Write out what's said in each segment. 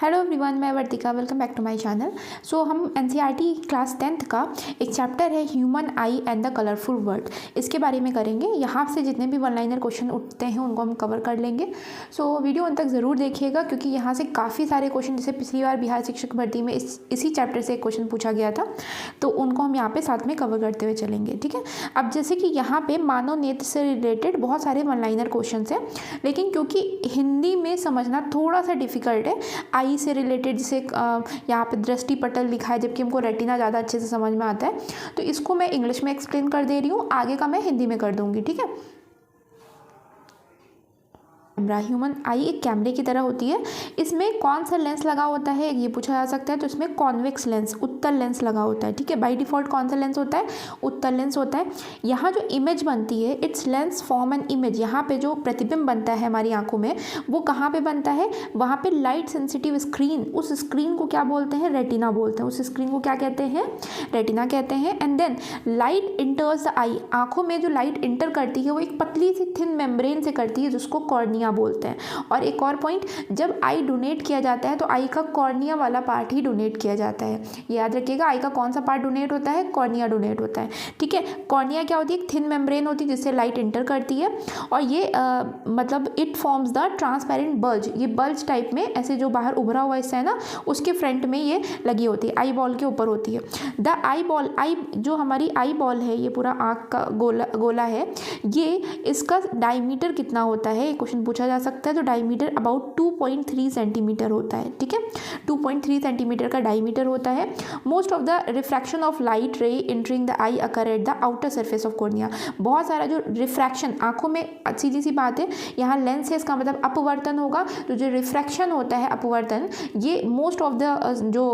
Hello everyone, मैं Vartika. Welcome back to my channel. So हम NCERT class 10th का एक चैप्टर है human eye and the colourful world, इसके बारे में करेंगे। यहाँ से जितने भी वन लाइनर क्वेश्चन उठते हैं उनको हम कवर कर लेंगे। सो वीडियो अंत तक ज़रूर देखिएगा, क्योंकि यहाँ से काफ़ी सारे क्वेश्चन, जैसे पिछली बार बिहार शिक्षक भर्ती में इसी चैप्टर से एक क्वेश्चन पूछा गया था, तो उनको हम यहाँ पर साथ में कवर करते हुए चलेंगे। ठीक है। अब जैसे कि यहाँ पर मानव नेत्र से रिलेटेड बहुत सारे वन लाइनर क्वेश्चन हैं, लेकिन क्योंकि हिंदी में समझना थोड़ा सा डिफिकल्ट है, आई से रिलेटेड जैसे यहाँ पे दृष्टि पटल लिखा है, जबकि हमको रेटिना ज़्यादा अच्छे से समझ में आता है, तो इसको मैं इंग्लिश में एक्सप्लेन कर दे रही हूँ, आगे का मैं हिंदी में कर दूंगी। ठीक है। कैमरा, ह्यूमन आई एक कैमरे की तरह होती है। इसमें कौन सा लेंस लगा होता है ये पूछा जा सकता है, तो इसमें कॉन्वेक्स लेंस, उत्तल लेंस लगा होता है। ठीक है। बाय डिफॉल्ट कौन सा लेंस होता है? उत्तल लेंस होता है। यहाँ जो इमेज बनती है, it's lens form an image. यहाँ पे जो प्रतिबिंब बनता है हमारी आंखों में, वो कहाँ पे बनता है? वहाँ पे लाइट सेंसिटिव स्क्रीन, उस स्क्रीन को क्या बोलते हैं? रेटिना बोलते हैं। उस स्क्रीन को क्या कहते हैं? रेटिना कहते हैं। And then light enters the eye, आंखों में जो लाइट इंटर करती है वो एक पतली सी थिन मेम्ब्रेन से करती है, जिसको कॉर्निया बोलते हैं। और एक और पॉइंट, जब आई डोनेट किया जाता है तो आई का कॉर्निया वाला पार्ट ही डोनेट किया जाता है। याद रखिएगा, आई का कौन सा पार्ट डोनेट होता है? कॉर्निया डोनेट होता है। ठीक है। कॉर्निया क्या होती है? एक थिन मेम्ब्रेन होती है जिससे लाइट इंटर करती है, और ये मतलब it forms the transparent bulge. ये बल्ज टाइप में ऐसे जो बाहर उभरा हुआ हिस्सा है ना, उसके फ्रंट में ये लगी होती है, आई बॉल के ऊपर होती है। द आई बॉल, आई जो हमारी आई बॉल है, ये पूरा आँख का गोला है, ये इसका डायमीटर कितना होता है ये क्वेश्चन पूछा जा सकता है। तो डायमीटर अबाउट 2.3 सेंटीमीटर होता है। ठीक है। 2.3 सेंटीमीटर का डायमीटर होता है। Most of the refraction of light रे entering the I occur at the outer surface of cornea. बहुत सारा जो रिफ्रैक्शन, आंखों में सीधी सी बात है, यहाँ लेंस है, इसका मतलब अपवर्तन होगा। तो जो रिफ्रैक्शन होता है, अपवर्तन, ये मोस्ट ऑफ द जो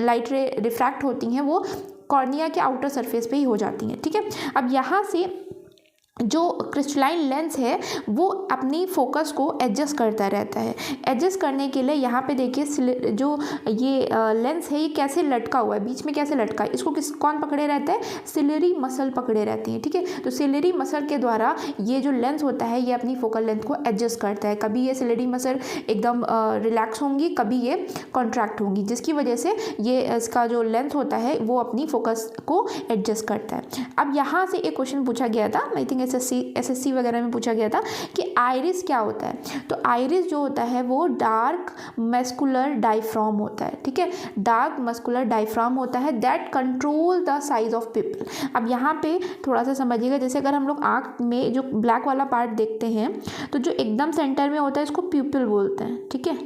लाइट रे रिफ्रैक्ट होती हैं वो कॉर्निया के आउटर सरफेस पे ही हो जाती हैं। ठीक है। अब यहाँ से जो क्रिस्टलाइन लेंस है वो अपनी फोकस को एडजस्ट करता रहता है। एडजस्ट करने के लिए यहाँ पे देखिए, जो ये लेंस है ये कैसे लटका हुआ है, बीच में कैसे लटका है, इसको कौन पकड़े रहता है? सिलरी मसल पकड़े रहती है। ठीक है। तो सिलरी मसल के द्वारा ये जो लेंस होता है ये अपनी फोकल लेंथ को एडजस्ट करता है। कभी ये सिलरी मसल एकदम रिलैक्स होंगी, कभी ये कॉन्ट्रैक्ट होंगी, जिसकी वजह से ये इसका जो लेंस होता है वो अपनी फोकस को एडजस्ट करता है। अब यहाँ से एक क्वेश्चन पूछा गया था, आई थिंक एसएससी वगैरह में पूछा गया था कि आइरिस क्या होता है। तो आइरिस जो होता है वो डार्क मस्कुलर डायफ्राम होता है। ठीक है। डार्क मस्कुलर डायफ्राम होता है that control the size of people. अब यहाँ पे थोड़ा सा समझिएगा, जैसे अगर हम लोग आँख में जो ब्लैक वाला पार्ट देखते हैं, तो जो एकदम सेंटर में होता है इसको प्यूपिल बोलते हैं। ठीक है।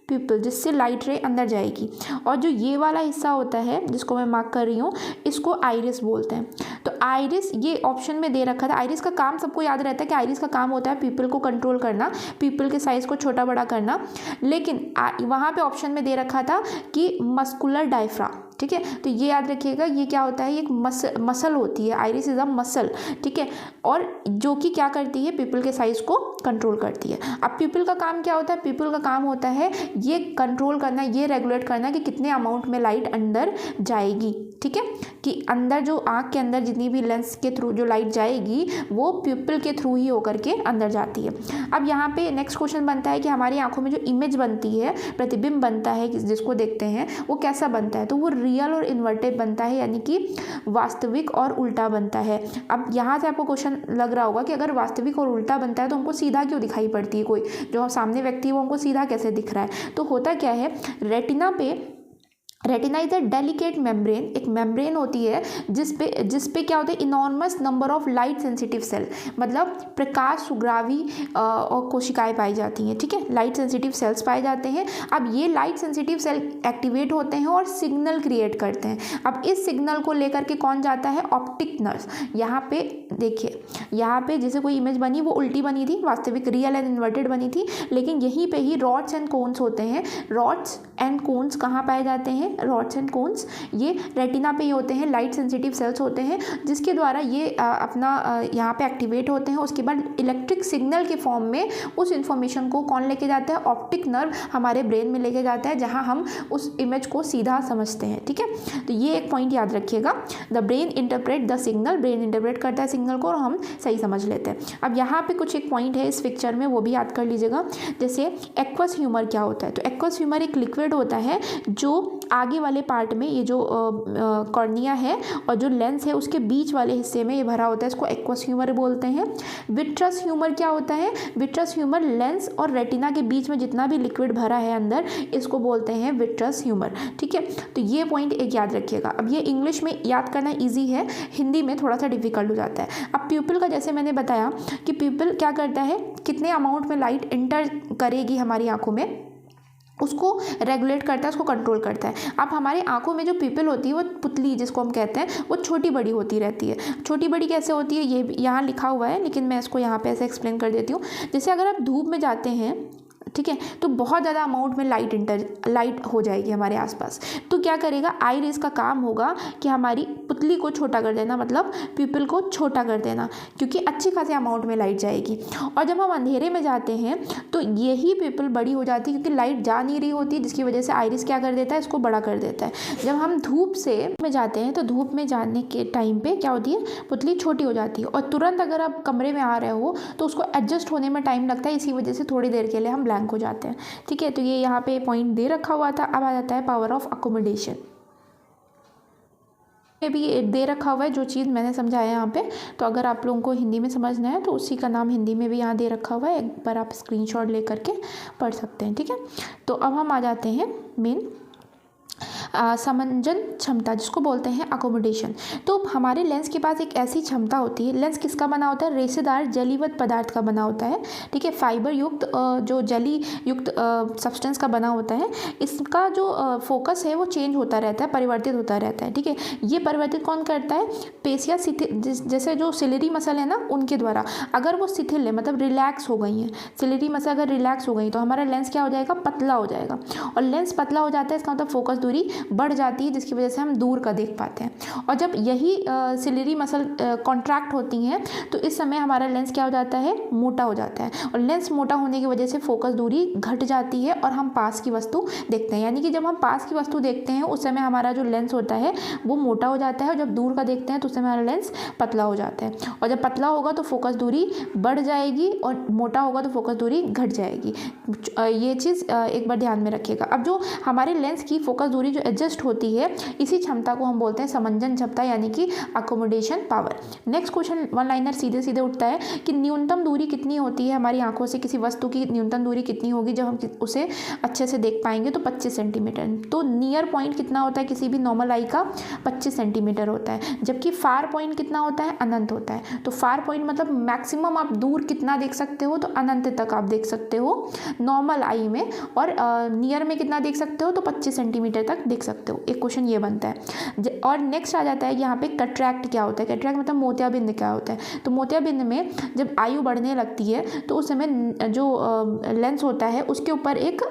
प्यूपिल, जिससे लाइट रे अंदर जाएगी। और जो ये वाला हिस्सा होता है जिसको मैं मार्क कर रही हूँ, इसको आइरिस बोलते हैं। तो आइरिस ये ऑप्शन में दे रखा था। आइरिस का काम सबको याद रहता है कि आइरिस का काम होता है प्यूपिल को कंट्रोल करना, प्यूपिल के साइज को छोटा बड़ा करना, लेकिन वहाँ पे ऑप्शन में दे रखा था कि मस्कुलर डायफ्राम। ठीक है। तो ये याद रखिएगा, ये क्या होता है? एक मसल होती है, आइरिस इज अ मसल। ठीक है। और जो कि क्या करती है? पीपल के साइज को कंट्रोल करती है। अब पीपल का काम क्या होता है? पीपल का काम होता है ये कंट्रोल करना, ये रेगुलेट करना कि कितने अमाउंट में लाइट अंदर जाएगी। ठीक है। कि अंदर जो आँख के अंदर जितनी भी लेंस के थ्रू जो लाइट जाएगी वो प्यूपिल के थ्रू ही होकर के अंदर जाती है। अब यहाँ पे नेक्स्ट क्वेश्चन बनता है कि हमारी आंखों में जो इमेज बनती है, प्रतिबिंब बनता है जिसको देखते हैं, वो कैसा बनता है? तो वो रियल और इन्वर्टेड बनता है, यानी कि वास्तविक और उल्टा बनता है। अब यहाँ से आपको क्वेश्चन लग रहा होगा कि अगर वास्तविक और उल्टा बनता है तो हमको सीधा क्यों दिखाई पड़ती है? कोई जो सामने व्यक्ति है वो हमको सीधा कैसे दिख रहा है? तो होता क्या है, retina is a delicate membrane, एक मेम्ब्रेन होती है जिसपे क्या होता है? Enormous number of light sensitive cell, मतलब प्रकाश सुग्रावी और कोशिकाएं पाई जाती हैं। ठीक है। लाइट सेंसिटिव सेल्स पाए जाते हैं। अब ये लाइट सेंसिटिव सेल एक्टिवेट होते हैं और सिग्नल क्रिएट करते हैं। अब इस सिग्नल को लेकर के कौन जाता है? Optic nerve. यहाँ पे देखिए, यहाँ पे जैसे कोई इमेज बनी वो उल्टी बनी थी, वास्तविक रियल एंड इन्वर्टेड बनी थी, लेकिन यहीं पे ही रॉड्स एंड कोन्स होते हैं। रॉड्स एंड कोन्स कहाँ पाए जाते हैं? रॉड्स एंड कोन्स, ये रेटिना पे ही होते हैं, लाइट सेंसिटिव सेल्स होते हैं जिसके द्वारा ये अपना यहाँ पे एक्टिवेट होते हैं। उसके बाद इलेक्ट्रिक सिग्नल के फॉर्म में उस इंफॉर्मेशन को कौन लेके जाता है, ऑप्टिक नर्व हमारे ब्रेन में लेके जाता है, जहाँ हम उस इमेज को सीधा समझते हैं। ठीक है, तो ये एक पॉइंट याद रखिएगा, the brain interpret the signal, brain interpret करता है सिग्नल को और हम सही समझ लेते हैं। अब यहाँ पे कुछ एक पॉइंट है इस पिक्चर में, वो भी याद कर लीजिएगा। जैसे एक्वस ह्यूमर क्या होता है, तो एक्वस ह्यूमर एक लिक्विड होता है जो आगे वाले पार्ट में, ये जो कॉर्निया है और जो लेंस है उसके बीच वाले हिस्से में ये भरा होता है, इसको एक्वस ह्यूमर बोलते हैं। विट्रस ह्यूमर क्या होता है, विट्रस ह्यूमर लेंस और रेटिना के बीच में जितना भी लिक्विड भरा है अंदर, इसको बोलते हैं विट्रस ह्यूमर। ठीक है, तो ये पॉइंट एक याद रखिएगा। अब ये इंग्लिश में याद करना ईजी है, हिंदी में थोड़ा सा डिफिकल्ट हो जाता है। अब प्यूपिल का जैसे मैंने बताया कि प्यूपिल क्या करता है, कितने अमाउंट में लाइट इंटर करेगी हमारी आंखों में, उसको रेगुलेट करता है, उसको कंट्रोल करता है। अब हमारे आंखों में जो पिपल होती है वो पुतली जिसको हम कहते हैं, वो छोटी बड़ी होती रहती है। छोटी बड़ी कैसे होती है ये यहाँ लिखा हुआ है, लेकिन मैं इसको यहाँ पे ऐसे एक्सप्लेन कर देती हूँ। जैसे अगर आप धूप में जाते हैं, ठीक है, तो बहुत ज़्यादा अमाउंट में लाइट हो जाएगी हमारे आसपास, तो क्या करेगा, आइरिस का काम होगा कि हमारी पुतली को छोटा कर देना, मतलब पिपल को छोटा कर देना, क्योंकि अच्छी खासी अमाउंट में लाइट जाएगी। और जब हम अंधेरे में जाते हैं तो यही पिपल बड़ी हो जाती है, क्योंकि लाइट जा नहीं रही होती, जिसकी वजह से आइरिस क्या कर देता है, इसको बड़ा कर देता है। जब हम धूप में जाते हैं तो धूप में जाने के टाइम पे क्या होती है, पुतली छोटी हो जाती है, और तुरंत अगर आप कमरे में आ रहे हो तो उसको एडजस्ट होने में टाइम लगता है, इसी वजह से थोड़ी देर के लिए हम ब्लैंक हो जाते हैं। ठीक है, तो ये यहाँ पे पॉइंट दे रखा हुआ था। अब आ जाता है पावर ऑफ अकोमोडेशन, ये भी दे रखा हुआ है जो चीज़ मैंने समझाया यहाँ पे। तो अगर आप लोगों को हिंदी में समझना है तो उसी का नाम हिंदी में भी यहाँ दे रखा हुआ है, एक बार आप स्क्रीनशॉट ले करके पढ़ सकते हैं। ठीक है, तो अब हम आ जाते हैं मेन समंजन क्षमता, जिसको बोलते हैं अकोमोडेशन। तो हमारे लेंस के पास एक ऐसी क्षमता होती है, लेंस किसका बना होता है, रेशेदार जलीवत पदार्थ का बना होता है। ठीक है, फाइबर युक्त जो जली युक्त सब्सटेंस का बना होता है। इसका जो फोकस है वो चेंज होता रहता है, परिवर्तित होता रहता है। ठीक है, ये परिवर्तित कौन करता है, पेशियाँ जैसे जो सिलेरी मसल है ना, उनके द्वारा। अगर वो शिथिल है, मतलब रिलैक्स हो गई हैं, सिलेरी मसल अगर रिलैक्स हो गई तो हमारा लेंस क्या हो जाएगा, पतला हो जाएगा। और लेंस पतला हो जाता है, इसका मतलब फोकस दूरी बढ़ जाती है, जिसकी वजह से हम दूर का देख पाते हैं। और जब यही सिलेरी मसल कॉन्ट्रैक्ट होती हैं तो इस समय हमारा लेंस क्या हो जाता है, मोटा हो जाता है। और लेंस मोटा होने की वजह से फोकस दूरी घट जाती है और हम पास की वस्तु देखते हैं। यानी कि जब हम पास की वस्तु देखते हैं उस समय हमारा जो लेंस होता है वो मोटा हो जाता है, और जब दूर का देखते हैं तो उस समय हमारा लेंस पतला हो जाता है। और जब पतला होगा तो फोकस दूरी बढ़ जाएगी, और मोटा होगा तो फोकस दूरी घट जाएगी। ये चीज़ एक बार ध्यान में रखिएगा। अब जो हमारे लेंस की फोकस दूरी जो एडजस्ट होती है, इसी क्षमता को हम बोलते हैं समंजन क्षमता, यानी कि accommodation power. Next question one liner सीधे सीधे उठता है कि न्यूनतम दूरी कितनी होती है हमारी आंखों से, किसी वस्तु की न्यूनतम दूरी कितनी होगी जब हम उसे अच्छे से देख पाएंगे, तो 25 सेंटीमीटर। तो नियर पॉइंट कितना होता है किसी भी नॉर्मल आई का, 25 सेंटीमीटर होता है। जबकि फार पॉइंट कितना होता है, अनंत होता है। तो फार पॉइंट मतलब मैक्सिमम आप दूर कितना देख सकते हो, तो अनंत तक आप देख सकते हो नॉर्मल आई में। और नियर में कितना देख सकते हो, तो 25 सेंटीमीटर तक देख सकते हो। एक क्वेश्चन ये बनता है। और नेक्स्ट आ जाता है यहाँ पे कैटरैक्ट क्या होता है। कैटरैक्ट मतलब मोतियाबिंद क्या होता है। तो मोतियाबिंद में जब आयु बढ़ने लगती है तो उस समय जो लेंस होता है उसके ऊपर एक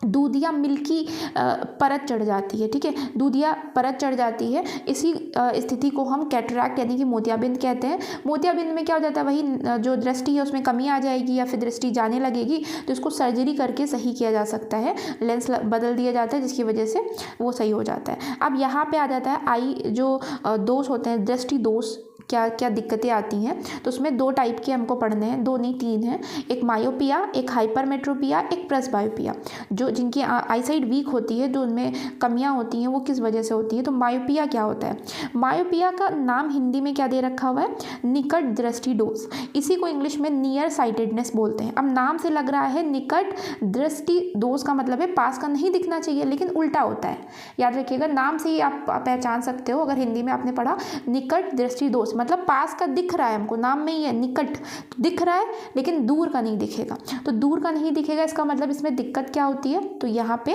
दूधिया मिल्की परत चढ़ जाती है। ठीक है, दूधिया परत चढ़ जाती है। इसी स्थिति को हम कैटरैक्ट यानी कि मोतियाबिंद कहते हैं। मोतियाबिंद में क्या हो जाता है, वही जो दृष्टि है उसमें कमी आ जाएगी या फिर दृष्टि जाने लगेगी, तो इसको सर्जरी करके सही किया जा सकता है, लेंस बदल दिया जाता है, जिसकी वजह से वो सही हो जाता है। अब यहाँ पे आ जाता है आई जो दोष होते हैं, दृष्टि दोष, क्या क्या दिक्कतें आती हैं। तो उसमें 2 टाइप के हमको पढ़ने हैं, 2 नहीं 3 हैं। एक मायोपिया, एक हाइपरमेट्रोपिया, एक प्रेसबायोपिया। जो जिनकी आईसाइट वीक होती है, जो उनमें कमियां होती हैं, वो किस वजह से होती है। तो मायोपिया क्या होता है, मायोपिया का नाम हिंदी में क्या दे रखा हुआ है, निकट दृष्टि दोष। इसी को इंग्लिश में नियर साइटेडनेस बोलते हैं। अब नाम से लग रहा है निकट दृष्टि दोष का मतलब है पास का नहीं दिखना चाहिए, लेकिन उल्टा होता है। याद रखिएगा, नाम से ही आप पहचान सकते हो। अगर हिंदी में आपने पढ़ा निकट दृष्टि दोष मतलब पास का दिख रहा है हमको, नाम में ही है निकट, तो दिख रहा है लेकिन दूर का नहीं दिखेगा। तो दूर का नहीं दिखेगा, इसका मतलब इसमें दिक्कत क्या होती है, तो यहाँ पे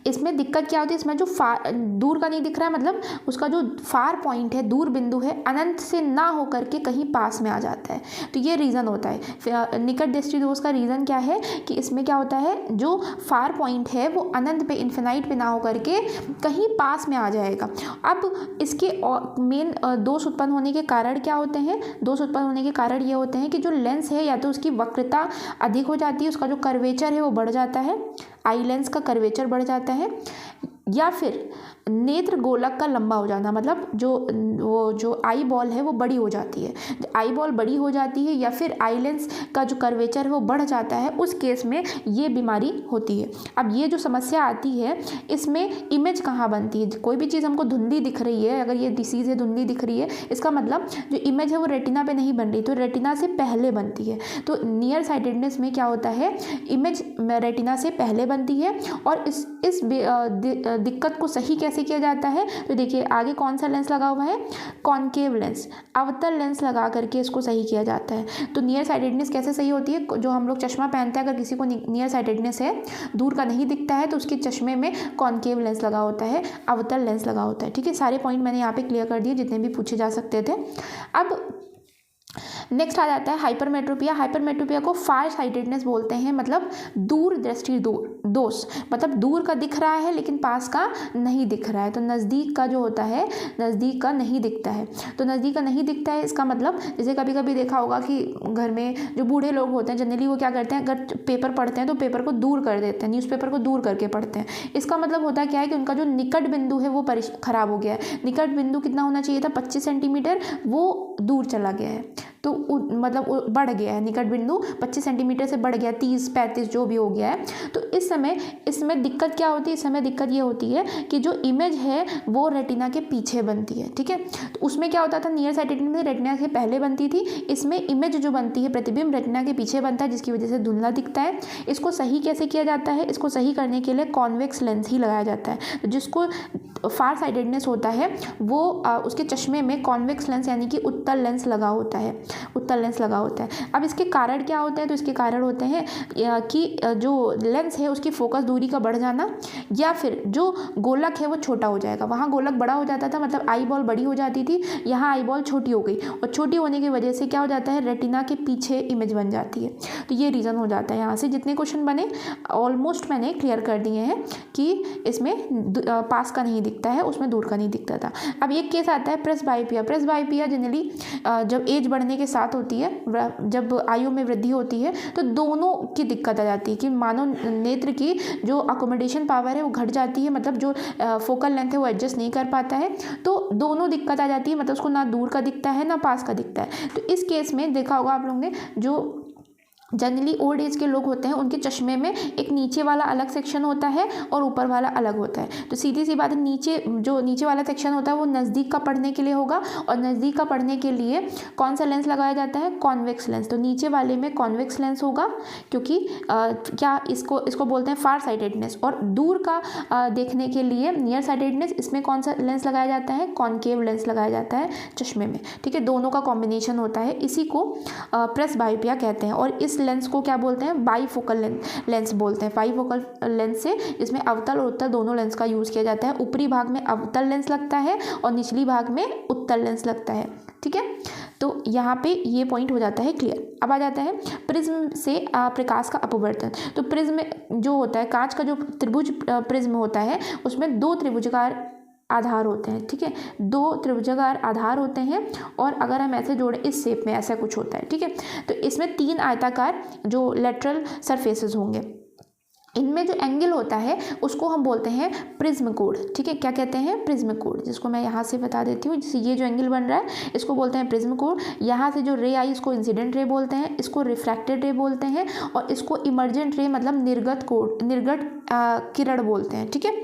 इसमें दिक्कत क्या होती है, इसमें जो दूर का नहीं दिख रहा है, मतलब उसका जो फार पॉइंट है, दूर बिंदु है, अनंत से ना होकर के कहीं पास में आ जाता है। तो ये रीज़न होता है निकट दृष्टिदोष का। रीज़न क्या है कि इसमें क्या होता है, जो फार पॉइंट है वो अनंत पे, इन्फिनाइट पे ना होकर के कहीं पास में आ जाएगा। अब इसके मेन दोष उत्पन्न होने के कारण क्या होते हैं, दोष उत्पन्न होने के कारण ये होते हैं कि जो लेंस है या तो उसकी वक्रता अधिक हो जाती है, उसका जो कर्वेचर है वो बढ़ जाता है, आई लेंस का कर्वेचर बढ़ जाता है, या फिर नेत्र गोलक का लंबा हो जाना, मतलब जो आई बॉल है वो बड़ी हो जाती है। आई बॉल बड़ी हो जाती है या फिर आई लेंस का जो कर्वेचर है वो बढ़ जाता है, उस केस में ये बीमारी होती है। अब ये जो समस्या आती है इसमें इमेज कहाँ बनती है, कोई भी चीज़ हमको धुंधली दिख रही है, अगर ये डिसीज़ है धुंधली दिख रही है, इसका मतलब जो इमेज है वो रेटिना पे नहीं बन रही, तो रेटिना से पहले बनती है। तो नियर साइटेडनेस में क्या होता है, इमेज रेटिना से पहले बनती है। और इस दिक्कत को सही कैसे किया जाता है, तो देखिए आगे कौन सा लेंस लगा हुआ है, कॉनकेव लेंस, अवतल लेंस लगा करके इसको सही किया जाता है। तो नियर साइटेडनेस कैसे सही होती है, जो हम लोग चश्मा पहनते हैं, अगर किसी को नियर साइटेडनेस है, दूर का नहीं दिखता है, तो उसके चश्मे में कॉनकेव लेंस लगा होता है, अवतल लेंस लगा होता है। ठीक है, सारे पॉइंट मैंने यहाँ पे क्लियर कर दिए जितने भी पूछे जा सकते थे। अब नेक्स्ट आ जाता है हाइपरमेट्रोपिया। हाइपरमेट्रोपिया को फार साइटेडनेस बोलते हैं, मतलब दूर दृष्टि दोष, मतलब दूर का दिख रहा है लेकिन पास का नहीं दिख रहा है। तो नज़दीक का जो होता है, नज़दीक का नहीं दिखता है। तो नज़दीक का नहीं दिखता है, इसका मतलब जैसे कभी कभी देखा होगा कि घर में जो बूढ़े लोग होते हैं जनरली वो क्या करते हैं, अगर पेपर पढ़ते हैं तो पेपर को दूर कर देते हैं, न्यूज़पेपर को दूर करके पढ़ते हैं। इसका मतलब होता क्या है कि उनका जो निकट बिंदु है वो खराब हो गया है। निकट बिंदु कितना होना चाहिए था, 25 सेंटीमीटर, वो दूर चला गया है, तो मतलब बढ़ गया है, निकट बिंदु 25 सेंटीमीटर से बढ़ गया, 30-35 जो भी हो गया है। तो इस समय इसमें दिक्कत क्या होती है, इस समय दिक्कत ये होती है कि जो इमेज है वो रेटिना के पीछे बनती है। ठीक है, तो उसमें क्या होता था, नियर साइटेडनेस में रेटिना के पहले बनती थी, इसमें इमेज जो बनती है, प्रतिबिंब रेटिना के पीछे बनता है, जिसकी वजह से धुंधला दिखता है। इसको सही कैसे किया जाता है, इसको सही करने के लिए कॉन्वेक्स लेंस ही लगाया जाता है। तो जिसको फार साइटेडनेस होता है वो उसके चश्मे में कॉन्वेक्स लेंस यानी कि उत्तल लेंस लगा होता है, उत्तल लेंस लगा होता है। अब इसके कारण क्या होते हैं, तो इसके कारण होते हैं कि जो लेंस है उसकी फोकस दूरी का बढ़ जाना, या फिर जो गोलक है वो छोटा हो जाएगा। वहाँ गोलक बड़ा हो जाता था, मतलब आई बॉल बड़ी हो जाती थी, यहाँ आई बॉल छोटी हो गई, और छोटी होने की वजह से क्या हो जाता है, रेटिना के पीछे इमेज बन जाती है। तो ये रीज़न हो जाता है। यहाँ से जितने क्वेश्चन बने ऑलमोस्ट मैंने क्लियर कर दिए हैं कि इसमें पास का नहीं दिखता है, उसमें दूर का नहीं दिखता था। अब एक केस आता है प्रेसबायोपिया। प्रेसबायोपिया जनरली जब एज बढ़ने के साथ होती है, जब आयु में वृद्धि होती है, तो दोनों की दिक्कत आ जाती है कि मानव नेत्र की जो अकोमोडेशन पावर है वो घट जाती है, मतलब जो फोकल लेंथ है वो एडजस्ट नहीं कर पाता है, तो दोनों दिक्कत आ जाती है, मतलब उसको ना दूर का दिखता है ना पास का दिखता है। तो इस केस में देखा होगा आप लोगों ने, जो जनरली ओल्ड एज के लोग होते हैं उनके चश्मे में एक नीचे वाला अलग सेक्शन होता है और ऊपर वाला अलग होता है। तो सीधी सी बात है, नीचे वाला सेक्शन होता है वो नज़दीक का पढ़ने के लिए होगा, और नज़दीक का पढ़ने के लिए कौन सा लेंस लगाया जाता है, कॉन्वेक्स लेंस। तो नीचे वाले में कॉन्वेक्स लेंस होगा, क्योंकि क्या इसको बोलते हैं फार साइटेडनेस। और दूर का देखने के लिए नियर साइटेडनेस, इसमें कौन सा लेंस लगाया जाता है, कॉनकेव लेंस लगाया जाता है चश्मे में। ठीक है, दोनों का कॉम्बिनेशन होता है, इसी को प्रेसबायोपिया कहते हैं। और इस लेंस को क्या बोलते हैं, बाईफोकल लेंस बोलते हैं। बाईफोकल लेंस से इसमें अवतल और उत्तल दोनों लेंस का यूज़ किया जाता है। ऊपरी भाग में अवतल लेंस लगता है और निचली भाग में उत्तल लेंस लगता है। ठीक है, तो यहाँ पे ये पॉइंट हो जाता है क्लियर। अब आ जाता है प्रिज्म से प्रकाश का अपवर्तन। तो प्रिज्म जो होता है, कांच का जो त्रिभुज प्रिज्म होता है, उसमें 2 त्रिभुजाकार आधार होते हैं। ठीक है, 2 त्रिभुजाकार आधार होते हैं, और अगर हम ऐसे जोड़ें इस शेप में ऐसा कुछ होता है। ठीक है, तो इसमें 3 आयताकार जो लेटरल सरफेसेस होंगे, इनमें जो एंगल होता है उसको हम बोलते हैं प्रिज्म कोण। ठीक है, क्या कहते हैं, प्रिज्म कोण, जिसको मैं यहाँ से बता देती हूँ। जैसे ये जो एंगल बन रहा है इसको बोलते हैं प्रिज्म कोण। यहाँ से जो रे आई इसको इंसिडेंट रे बोलते हैं, इसको रिफ्रैक्टेड रे बोलते हैं, और इसको इमर्जेंट रे मतलब निर्गत किरण बोलते हैं। ठीक है,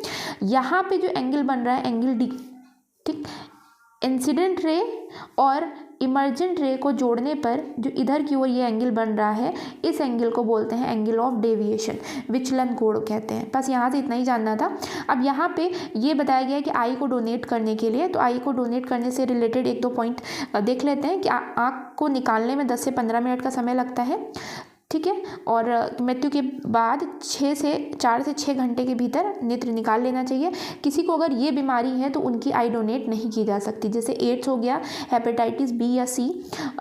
यहाँ पे जो एंगल बन रहा है एंगल डी, ठीक, इंसिडेंट रे और इमर्जेंट रे को जोड़ने पर जो इधर की ओर ये एंगल बन रहा है, इस एंगल को बोलते हैं एंगल ऑफ डेविएशन, विचलन कोण कहते हैं। बस यहाँ से इतना ही जानना था। अब यहाँ पे ये बताया गया है कि आई को डोनेट करने के लिए, तो आई को डोनेट करने से रिलेटेड 1-2 पॉइंट देख लेते हैं कि आँख को निकालने में 10 से 15 मिनट का समय लगता है। ठीक है। और मृत्यु के बाद 4 से 6 घंटे के भीतर नेत्र निकाल लेना चाहिए। किसी को अगर ये बीमारी है तो उनकी आई डोनेट नहीं की जा सकती, जैसे एड्स हो गया, हेपेटाइटिस बी या सी,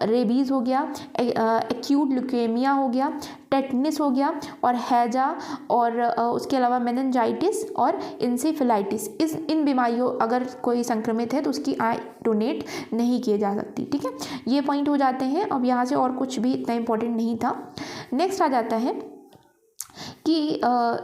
रेबीज़ हो गया, एक्यूट ल्यूकेमिया हो गया, टेटनिस हो गया और हैजा, और उसके अलावा मेनिंजाइटिस और इंसेफेलाइटिस। इन बीमारियों अगर कोई संक्रमित है तो उसकी आई डोनेट नहीं किए जा सकती, ठीक है। ये पॉइंट हो जाते हैं। अब यहाँ से और कुछ भी इतना इम्पोर्टेंट नहीं था। नेक्स्ट आ जाता है कि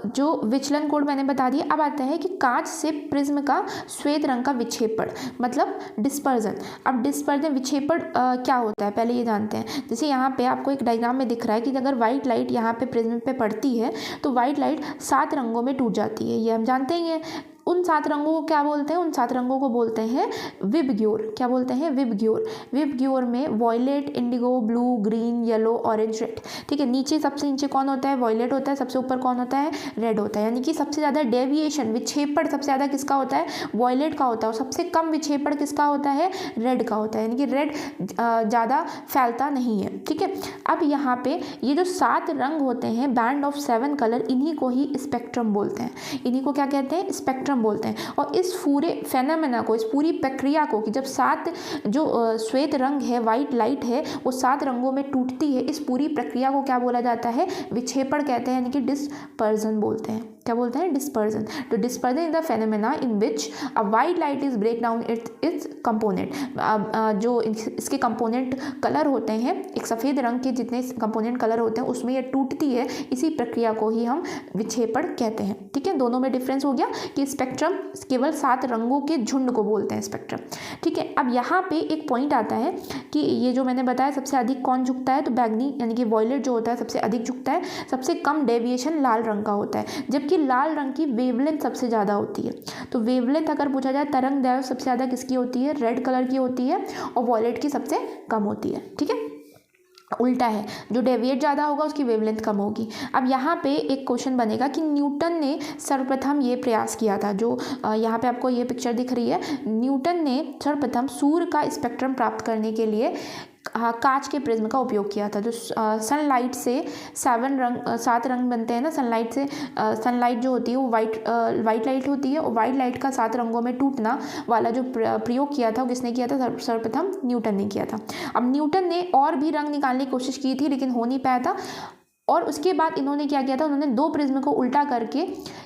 जो विचलन कोड मैंने बता दिया। अब आता है कि कांच से प्रिज्म का श्वेत रंग का विक्षेपण, मतलब डिस्पर्जन। अब डिस्पर्जन विक्षेपण क्या होता है पहले ये जानते हैं। जैसे यहाँ पे आपको एक डायग्राम में दिख रहा है कि अगर वाइट लाइट यहाँ पे प्रिज्म पे पड़ती है तो वाइट लाइट 7 रंगों में टूट जाती है, ये हम जानते ही हैं। उन 7 रंगों को क्या बोलते हैं? उन 7 रंगों को बोलते हैं विबग्योर। क्या बोलते हैं? विबग्योर। विबग्योर में violet, indigo, blue, green, yellow, orange, red, ठीक है। नीचे सबसे नीचे कौन होता है? वॉयलेट होता है। सबसे ऊपर कौन होता है? रेड होता है। यानी कि सबसे ज़्यादा डेविएशन, विक्षेपण सबसे ज़्यादा किसका होता है? वॉयलेट का होता है। और सबसे कम विक्षेपण किसका होता है? रेड का होता है। यानी कि रेड ज़्यादा फैलता नहीं है, ठीक है। अब यहाँ पे ये जो 7 रंग होते हैं, बैंड ऑफ 7 कलर, इन्हीं को ही स्पेक्ट्रम बोलते हैं। इन्हीं को क्या कहते हैं? स्पेक्ट्रम बोलते हैं। और इस पूरे फेनोमेना को, इस पूरी प्रक्रिया को, कि जब 7 जो श्वेत रंग है, वाइट लाइट है, वो 7 रंगों में टूटती है, इस पूरी प्रक्रिया को क्या बोला जाता है? विक्षेपण कहते हैं, यानी कि डिस्पर्जन बोलते हैं। क्या बोलते हैं? डिस्पर्जन। तो dispersion is the phenomena in which a white light is break down its component. जो इसके कंपोनेंट कलर होते हैं, एक सफ़ेद रंग के जितने कंपोनेंट कलर होते हैं उसमें ये टूटती है, इसी प्रक्रिया को ही हम विक्षेपण कहते हैं, ठीक है। दोनों में डिफरेंस हो गया कि स्पेक्ट्रम केवल 7 रंगों के झुंड को बोलते हैं स्पेक्ट्रम, ठीक है। अब यहाँ पे एक पॉइंट आता है कि ये जो मैंने बताया सबसे अधिक कौन झुकता है, तो बैगनी यानी कि वॉयलेट जो होता है सबसे अधिक झुकता है। सबसे कम डेविएशन लाल रंग का होता है, जबकि लाल रंग की वेवलेंथ सबसे ज़्यादा होती है। तो वेवलेंथ अगर पूछा जाए, तरंग दैर्घ्य सबसे ज़्यादा किसकी होती है? रेड कलर की होती है, और वॉयलेट की सबसे कम होती है, ठीक है। उल्टा है, जो डेविएट ज़्यादा होगा उसकी वेवलेंथ कम होगी। अब यहाँ पे एक क्वेश्चन बनेगा कि न्यूटन ने सर्वप्रथम ये प्रयास किया था, जो यहाँ पे आपको ये पिक्चर दिख रही है, न्यूटन ने सर्वप्रथम सूर्य का स्पेक्ट्रम प्राप्त करने के लिए कांच के प्रिज्म का उपयोग किया था। जो सनलाइट से 7 रंग बनते हैं ना, सनलाइट से, सनलाइट जो होती है वो वाइट लाइट होती है, और वाइट लाइट का 7 रंगों में टूटना वाला जो प्रयोग किया था वो किसने किया था? सर्वप्रथम न्यूटन ने किया था। अब न्यूटन ने और भी रंग निकालने की कोशिश की थी, लेकिन हो नहीं पाया था। और उसके बाद इन्होंने क्या किया था? उन्होंने 2 प्रिज्म को उल्टा करके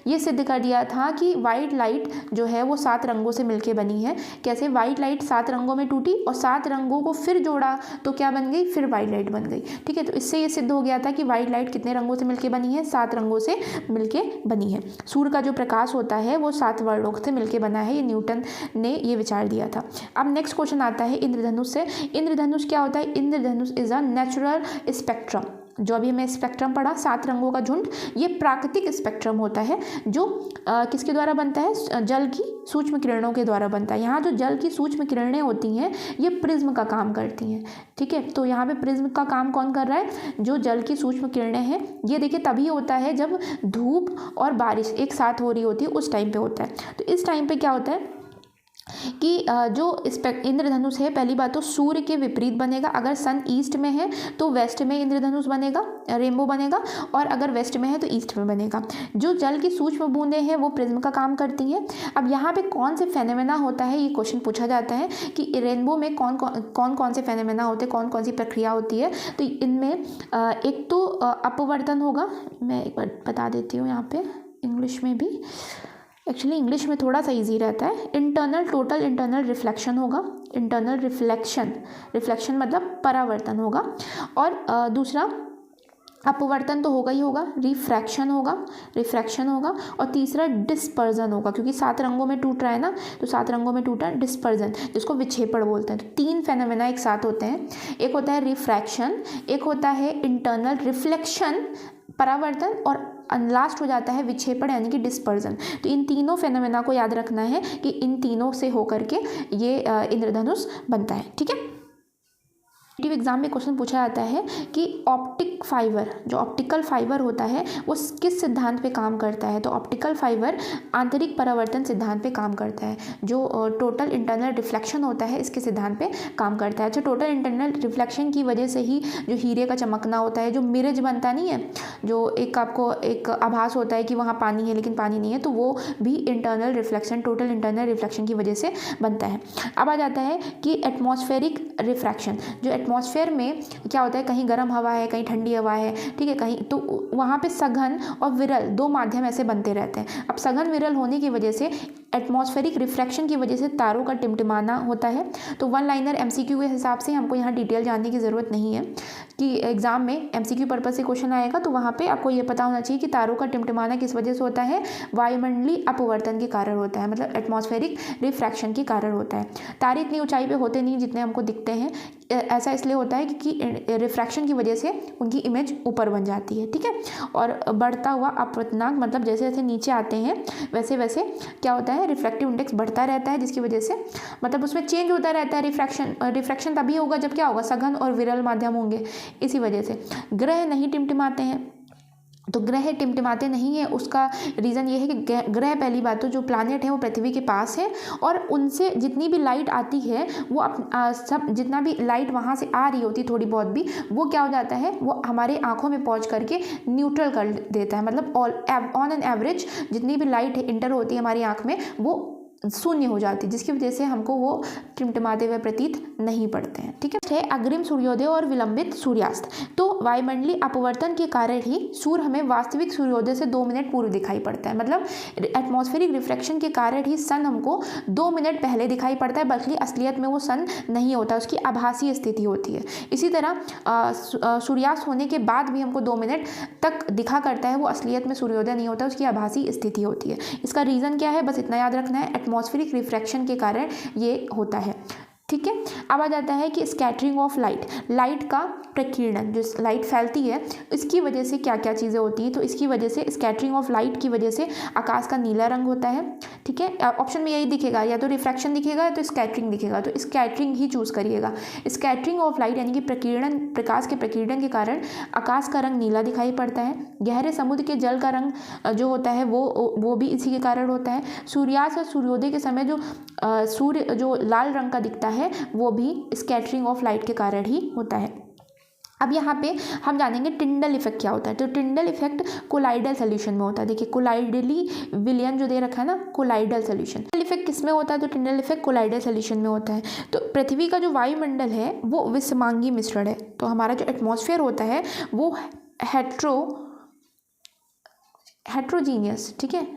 ये सिद्ध कर दिया था कि वाइट लाइट जो है वो 7 रंगों से मिलके बनी है। कैसे? वाइट लाइट 7 रंगों में टूटी और 7 रंगों को फिर जोड़ा तो क्या बन गई? फिर वाइट लाइट बन गई, ठीक है। तो इससे ये सिद्ध हो गया था कि वाइट लाइट कितने रंगों से मिलके बनी है? 7 रंगों से मिलके बनी है। सूर्य का जो प्रकाश होता है वो 7 वर्णों से मिलके बना है, ये न्यूटन ने ये विचार दिया था। अब नेक्स्ट क्वेश्चन आता है इंद्रधनुष से। इंद्रधनुष क्या होता है? इंद्रधनुष इज अ नेचुरल स्पेक्ट्रम। जो अभी हमें स्पेक्ट्रम पढ़ा, 7 रंगों का झुंड, ये प्राकृतिक स्पेक्ट्रम होता है, जो किसके द्वारा बनता है? जल की सूक्ष्म किरणों के द्वारा बनता है। यहाँ जो जल की सूक्ष्म किरणें होती हैं ये प्रिज्म का काम करती हैं, ठीक है। तो यहाँ पे प्रिज्म का काम कौन कर रहा है? जो जल की सूक्ष्म किरणें हैं। ये देखिए तभी होता है जब धूप और बारिश एक साथ हो रही होती है, उस टाइम पे होता है। तो इस टाइम पे क्या होता है कि जो इंद्रधनुष है, पहली बात तो सूर्य के विपरीत बनेगा। अगर सन ईस्ट में है तो वेस्ट में इंद्रधनुष बनेगा, रेनबो बनेगा, और अगर वेस्ट में है तो ईस्ट में बनेगा। जो जल की सूक्ष्म बूंदें हैं वो प्रिज्म का काम करती हैं। अब यहाँ पे कौन से फेनोमेना होता है, ये क्वेश्चन पूछा जाता है कि रेनबो में कौन से फेनोमेना होते हैं, कौन सी प्रक्रिया होती है। तो इनमें एक तो अपवर्तन होगा, मैं एक बार बता देती हूँ यहाँ पे इंग्लिश में भी, एक्चुअली इंग्लिश में थोड़ा सा इजी रहता है। टोटल इंटरनल रिफ्लेक्शन होगा, इंटरनल रिफ्लेक्शन मतलब परावर्तन होगा। और दूसरा अपवर्तन तो होगा ही होगा, रिफ्रैक्शन होगा, और तीसरा डिस्पर्जन होगा, क्योंकि 7 रंगों में टूट रहा है ना, तो 7 रंगों में टूटा डिस्पर्जन, जिसको विक्षेपण बोलते हैं। तो 3 फेनोमेना एक साथ होते हैं, एक होता है रिफ्रैक्शन, एक होता है इंटरनल रिफ्लेक्शन परावर्तन, और लास्ट हो जाता है विक्षेपण यानी कि डिस्पर्जन। तो इन तीनों फेनोमेना को याद रखना है कि इन तीनों से होकर के ये इंद्रधनुष बनता है, ठीक है। एग्जाम में क्वेश्चन पूछा जाता है कि ऑप्टिक फाइबर, जो ऑप्टिकल फाइबर होता है वो किस सिद्धांत पे काम करता है। तो ऑप्टिकल फाइबर आंतरिक परावर्तन सिद्धांत पे काम करता है। जो टोटल इंटरनल रिफ्लेक्शन होता है इसके सिद्धांत पे काम करता है। अच्छा, टोटल इंटरनल रिफ्लेक्शन की वजह से ही जो हीरे का चमकना होता है, जो मिरज बनता नहीं है, जो एक आपको एक आभास होता है कि वहाँ पानी है लेकिन पानी नहीं है, तो वो भी internal reflection, total internal reflection की वजह से बनता है। अब आ जाता है कि एटमॉस्फेरिक रिफ्रैक्शन। जो एटमॉस्फेयर में क्या होता है, कहीं गर्म हवा है, कहीं ठंडी हवा है, ठीक है, कहीं तो वहाँ पे सघन और विरल दो माध्यम ऐसे बनते रहते हैं। अब सघन विरल होने की वजह से एटमॉस्फेरिक रिफ्रैक्शन की वजह से तारों का टिमटिमाना होता है। तो वन लाइनर एमसीक्यू के हिसाब से हमको यहाँ डिटेल जानने की ज़रूरत नहीं है कि एग्जाम में एमसीक्यू पर्पज से क्वेश्चन आएगा तो वहाँ पे आपको ये पता होना चाहिए कि तारों का टिमटिमाना किस वजह से होता है, वायुमंडलीय अपवर्तन के कारण होता है, मतलब एटमॉस्फेरिक रिफ्रैक्शन के कारण होता है। तारे इतनी ऊंचाई पे होते नहीं जितने हमको दिखते हैं, ऐसा इसलिए होता है क्योंकि रिफ्रैक्शन की वजह से उनकी इमेज ऊपर बन जाती है, ठीक है। और बढ़ता हुआ अपवर्तनांक, मतलब जैसे जैसे नीचे आते हैं वैसे वैसे क्या होता है, रिफ्रैक्टिव इंडेक्स बढ़ता रहता है, जिसकी वजह से मतलब उसमें चेंज होता रहता है। रिफ्रैक्शन तभी होगा जब क्या होगा, सघन और विरल माध्यम होंगे। इसी वजह से ग्रह नहीं टिमटिमाते हैं। तो ग्रह टिमटिमाते नहीं है, उसका रीज़न ये है कि ग्रह, पहली बात तो जो प्लैनेट है वो पृथ्वी के पास है और उनसे जितनी भी लाइट आती है वो सब जितना भी लाइट वहाँ से आ रही होती थोड़ी बहुत भी, वो क्या हो जाता है, वो हमारे आँखों में पहुँच करके न्यूट्रल कर देता है। मतलब ऑन एन एवरेज जितनी भी लाइट इंटर होती है हमारी आँख में वो शून्य हो जाती है, जिसकी वजह से हमको वो टिमटिमाते हुए प्रतीत नहीं पड़ते हैं, ठीक है। अग्रिम सूर्योदय और विलंबित सूर्यास्त। तो वायुमंडलीय अपवर्तन के कारण ही सूर्य हमें वास्तविक सूर्योदय से 2 मिनट पूर्व दिखाई पड़ता है। मतलब एटमॉस्फेरिक रिफ्लेक्शन के कारण ही सन हमको 2 मिनट पहले दिखाई पड़ता है, बल्कि असलियत में वो सन नहीं होता, उसकी आभासी स्थिति होती है। इसी तरह सूर्यास्त होने के बाद भी हमको 2 मिनट तक दिखा करता है, वो असलियत में सूर्योदय नहीं होता, उसकी आभासी स्थिति होती है। इसका रीज़न क्या है, बस इतना याद रखना है, एटमॉस्फेरिक रिफ्रैक्शन के कारण ये होता है, ठीक है। अब आ जाता है कि स्कैटरिंग ऑफ लाइट, लाइट का प्रकीर्णन, जो लाइट फैलती है इसकी वजह से क्या क्या चीज़ें होती हैं। तो इसकी वजह से स्कैटरिंग ऑफ लाइट की वजह से आकाश का नीला रंग होता है, ठीक है। ऑप्शन में यही दिखेगा, या तो रिफ्रैक्शन दिखेगा या तो स्कैटरिंग दिखेगा, तो स्कैटरिंग ही चूज़ करिएगा। स्कैटरिंग ऑफ लाइट यानी कि प्रकीर्णन, प्रकाश के प्रकीर्णन के कारण आकाश का रंग नीला दिखाई पड़ता है। गहरे समुद्र के जल का रंग जो होता है वो भी इसी के कारण होता है। सूर्यास्त और सूर्योदय के समय जो सूर्य जो लाल रंग का दिखता है वो भी स्कैटरिंग ऑफ लाइट के कारण ही होता है। अब यहाँ पे हम जानेंगे टिंडल इफेक्ट क्या होता है। तो टिंडल इफेक्ट कोलाइडल सोल्यूशन में होता है। देखिए कोलाइडली विलियन जो दे रखा है ना, कोलाइडल सोल्यूशन। टिंडल इफेक्ट किस में होता है, तो टिंडल इफेक्ट कोलाइडल सोल्यूशन में होता है। तो पृथ्वी का जो वायुमंडल है वो विषमांगी मिश्रण है। तो हमारा जो एटमॉस्फेयर होता है वो हेट्रोजीनियस, ठीक है।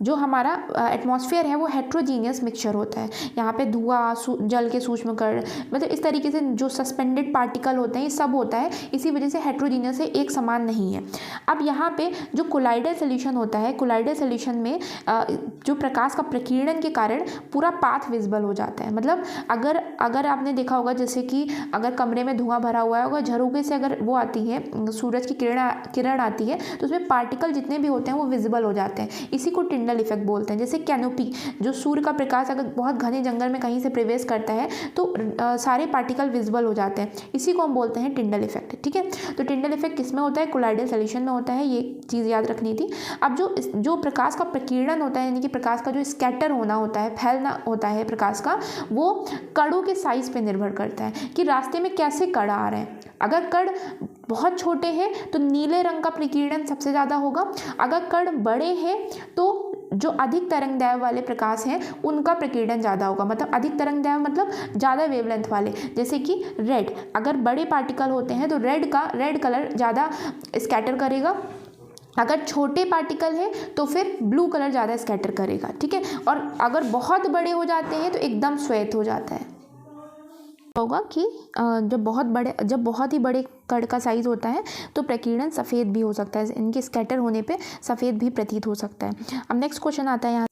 जो हमारा एटमॉस्फेयर है वो हेट्रोजीनियस मिक्सचर होता है। यहाँ पे धुआं, जल के सूक्ष्म कण, मतलब इस तरीके से जो सस्पेंडेड पार्टिकल होते हैं ये सब होता है, इसी वजह से हेट्रोजीनियस है, एक समान नहीं है। अब यहाँ पे जो कोलाइडल सोल्यूशन होता है, कोलाइडल सोल्यूशन में जो प्रकाश का प्रकीर्णन के कारण पूरा पाथ विजिबल हो जाता है। मतलब अगर आपने देखा होगा, जैसे कि अगर कमरे में धुआं भरा हुआ होगा, झरोखे से अगर वो आती है, सूरज की किरण आती है, तो उसमें पार्टिकल जितने भी होते हैं वो विजिबल हो जाते हैं। इसी को टिंडल इफेक्ट बोलते हैं। जैसे कैनोपी, जो सूर्य का प्रकाश अगर बहुत घने जंगल में कहीं से प्रवेश करता है तो सारे पार्टिकल विजिबल हो जाते हैं, इसी को हम बोलते हैं टिंडल इफेक्ट, ठीक है। तो टिंडल इफेक्ट किस में होता है, कोलाइडल सोल्यूशन में होता है, ये चीज़ याद रखनी थी। अब जो प्रकाश का प्रकीर्णन होता है, यानी कि प्रकाश का जो स्कैटर होना होता है, फैलना होता है प्रकाश का, वो कणों के साइज पे निर्भर करता है कि रास्ते में कैसे कण आ रहे हैं। अगर कण बहुत छोटे हैं तो नीले रंग का प्रकीर्णन सबसे ज़्यादा होगा। अगर कण बड़े हैं तो जो अधिक तरंगदैर्घ्य वाले प्रकाश हैं उनका प्रकीर्णन ज़्यादा होगा। मतलब अधिक तरंगदैर्घ्य मतलब ज़्यादा वेवलेंथ वाले, जैसे कि रेड, अगर बड़े पार्टिकल होते हैं तो रेड कलर ज़्यादा स्कैटर करेगा। अगर छोटे पार्टिकल हैं तो फिर ब्लू कलर ज़्यादा स्कैटर करेगा, ठीक है। और अगर बहुत बड़े हो जाते हैं तो एकदम श्वेत हो जाता है। होगा कि जब बहुत ही बड़े कण का साइज होता है तो प्रकीर्णन सफ़ेद भी हो सकता है, इनके स्कैटर होने पे सफ़ेद भी प्रतीत हो सकता है। अब नेक्स्ट क्वेश्चन आता है यहाँ,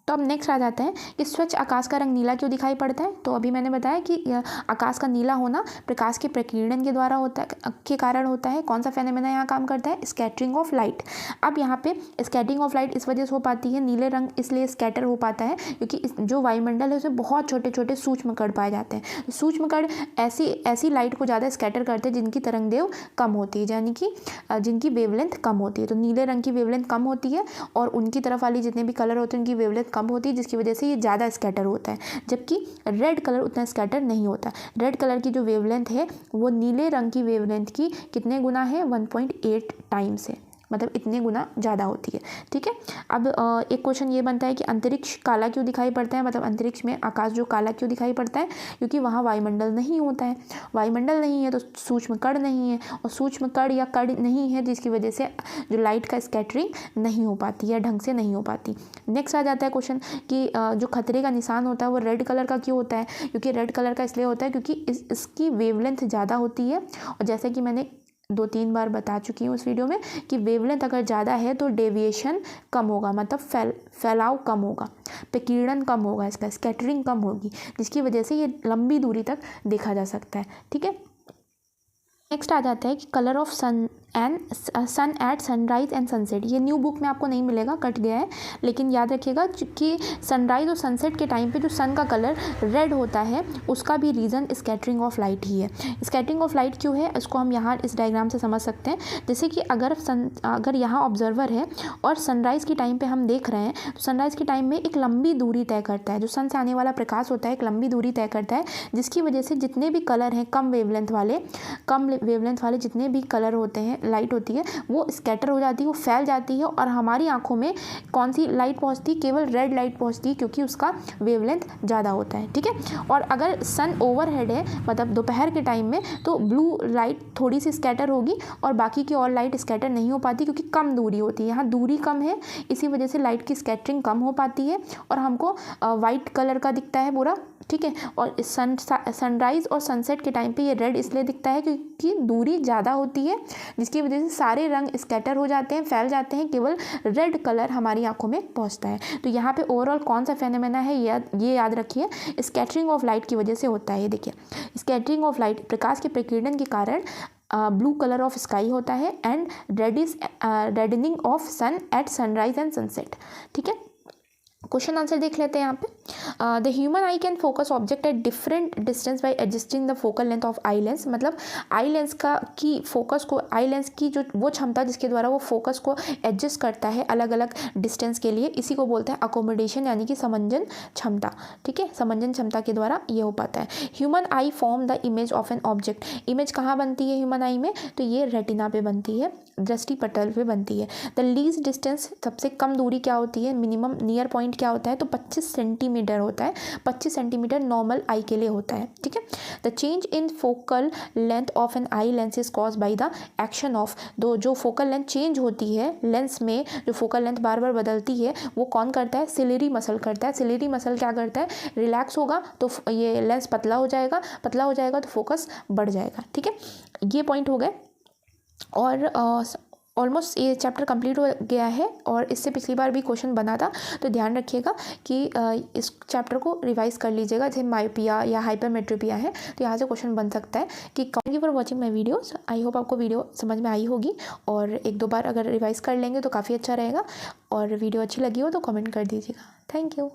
तो अब नेक्स्ट आ जाता है कि स्वच्छ आकाश का रंग नीला क्यों दिखाई पड़ता है। तो अभी मैंने बताया कि आकाश का नीला होना प्रकाश के प्रकीर्णन के द्वारा होता है, के कारण होता है। कौन सा फेनोमेना यहाँ काम करता है, स्कैटरिंग ऑफ लाइट। अब यहाँ पे स्कैटरिंग ऑफ लाइट इस वजह से हो पाती है, नीले रंग इसलिए स्कैटर हो पाता है क्योंकि जो वायुमंडल है उसमें बहुत छोटे छोटे सूक्ष्म कण पाए जाते हैं। तो सूक्ष्म कण ऐसी लाइट को ज़्यादा स्कैटर करते हैं जिनकी तरंगदैर्घ्य कम होती है, यानी कि जिनकी वेवलेंथ कम होती है। तो नीले रंग की वेवलेंथ कम होती है और उनकी तरफ वाली जितने भी कलर होते हैं उनकी वेवलेंथ कम होती है, जिसकी वजह से ये ज़्यादा स्कैटर होता है। जबकि रेड कलर उतना स्कैटर नहीं होता। रेड कलर की जो वेवलेंथ है वो नीले रंग की वेवलेंथ की कितने गुना है, 1.8 टाइम्स है, मतलब इतने गुना ज़्यादा होती है। ठीक है। अब एक क्वेश्चन ये बनता है कि अंतरिक्ष काला क्यों दिखाई पड़ता है, मतलब अंतरिक्ष में आकाश जो काला क्यों दिखाई पड़ता है, क्योंकि वहाँ वायुमंडल नहीं होता है। वायुमंडल नहीं है तो सूक्ष्म कण नहीं है, और सूक्ष्म कण या कण नहीं है जिसकी वजह से जो लाइट का स्कैटरिंग नहीं हो पाती या ढंग से नहीं हो पाती। नेक्स्ट आ जाता है क्वेश्चन कि जो खतरे का निशान होता है वो रेड कलर का क्यों होता है, क्योंकि रेड कलर का इसलिए होता है क्योंकि इसकी वेवलेंथ ज़्यादा होती है। और जैसे कि मैंने 2-3 बार बता चुकी हूँ उस वीडियो में कि वेवलेंथ अगर ज़्यादा है तो डेविएशन कम होगा, मतलब फैलाव कम होगा, प्रकीर्णन कम होगा, इसका स्कैटरिंग कम होगी, जिसकी वजह से ये लंबी दूरी तक देखा जा सकता है। ठीक है। नेक्स्ट आ जाता है कि colour of sun at sunrise and sunset. ये न्यू बुक में आपको नहीं मिलेगा, कट गया है, लेकिन याद रखिएगा कि सनराइज और सनसेट के टाइम पे जो सन का कलर रेड होता है उसका भी रीज़न स्कैटरिंग ऑफ लाइट ही है। स्कैटरिंग ऑफ लाइट क्यों है इसको हम यहाँ इस डायग्राम से समझ सकते हैं। जैसे कि अगर यहाँ ऑब्जर्वर है और सनराइज़ के टाइम पर हम देख रहे हैं तो सनराइज़ के टाइम में एक लंबी दूरी तय करता है, जो सन से आने वाला प्रकाश होता है एक लंबी दूरी तय करता है, जिसकी वजह से जितने भी कलर हैं कम वेवलेंथ वाले जितने भी कलर होते हैं, लाइट होती है, वो स्कैटर हो जाती है, वो फैल जाती है, और हमारी आंखों में कौन सी लाइट पहुंचती है, केवल रेड लाइट पहुंचती है क्योंकि उसका वेवलेंथ ज़्यादा होता है। ठीक है। और अगर सन ओवरहेड है मतलब दोपहर के टाइम में तो ब्लू लाइट थोड़ी सी स्कैटर होगी और बाकी की और लाइट स्कैटर नहीं हो पाती क्योंकि कम दूरी होती है, यहाँ दूरी कम है, इसी वजह से लाइट की स्कैटरिंग कम हो पाती है और हमको वाइट कलर का दिखता है पूरा। ठीक है। और सनराइज और सनसेट के टाइम पे ये रेड इसलिए दिखता है क्योंकि दूरी ज़्यादा होती है, जिसकी वजह से सारे रंग स्कैटर हो जाते हैं, फैल जाते हैं, केवल रेड कलर हमारी आंखों में पहुंचता है। तो यहाँ पे ओवरऑल कौन सा फेनोमेना है ये याद रखिए, स्कैटरिंग ऑफ लाइट की वजह से होता है। ये देखिए, स्कैटरिंग ऑफ लाइट प्रकाश के प्रकीर्णन के कारण ब्लू कलर ऑफ स्काई होता है and reddening of sun at sunrise and sunset. ठीक है। क्वेश्चन आंसर देख लेते हैं यहाँ पे। The human eye can focus object at different distance by adjusting the focal length of eye lens. मतलब आई लेंस आई लेंस की जो वो क्षमता जिसके द्वारा वो फोकस को एडजस्ट करता है अलग अलग डिस्टेंस के लिए, इसी को बोलते हैं अकोमोडेशन, यानी कि समंजन क्षमता। ठीक है। समंजन क्षमता के द्वारा ये हो पाता है। Human I form the image of an object. Image कहाँ बनती है ह्यूमन आई में, तो ये रेटिना पे बनती है, दृष्टि पटल पे बनती है। द लीस्ट डिस्टेंस, सबसे कम दूरी क्या होती है, मिनिमम नियर पॉइंट क्या होता है, तो 25 सेंटीमीटर होता है। 25 सेंटीमीटर नॉर्मल आई के लिए होता है। ठीक है। The change in focal length of an eye lens is cause by the action of, जो फोकल लेंथ चेंज होती है लेंस में, जो फोकल लेंथ बार बार बदलती है वो कौन करता है, सिलेरी मसल करता है। सिलेरी मसल क्या करता है, रिलैक्स होगा तो ये लेंस पतला हो जाएगा तो फोकस बढ़ जाएगा। ठीक है। ये पॉइंट हो गए और ऑलमोस्ट ये चैप्टर कंप्लीट हो गया है और इससे पिछली बार भी क्वेश्चन बना था, तो ध्यान रखिएगा कि इस चैप्टर को रिवाइज कर लीजिएगा। जैसे मायोपिया या हाइपरमेट्रोपिया है तो यहाँ से क्वेश्चन बन सकता है कि thank you for watching my videos. I hope आपको वीडियो समझ में आई होगी और 1-2 बार अगर रिवाइज कर लेंगे तो काफ़ी अच्छा रहेगा, और वीडियो अच्छी लगी हो तो कमेंट कर दीजिएगा। Thank you.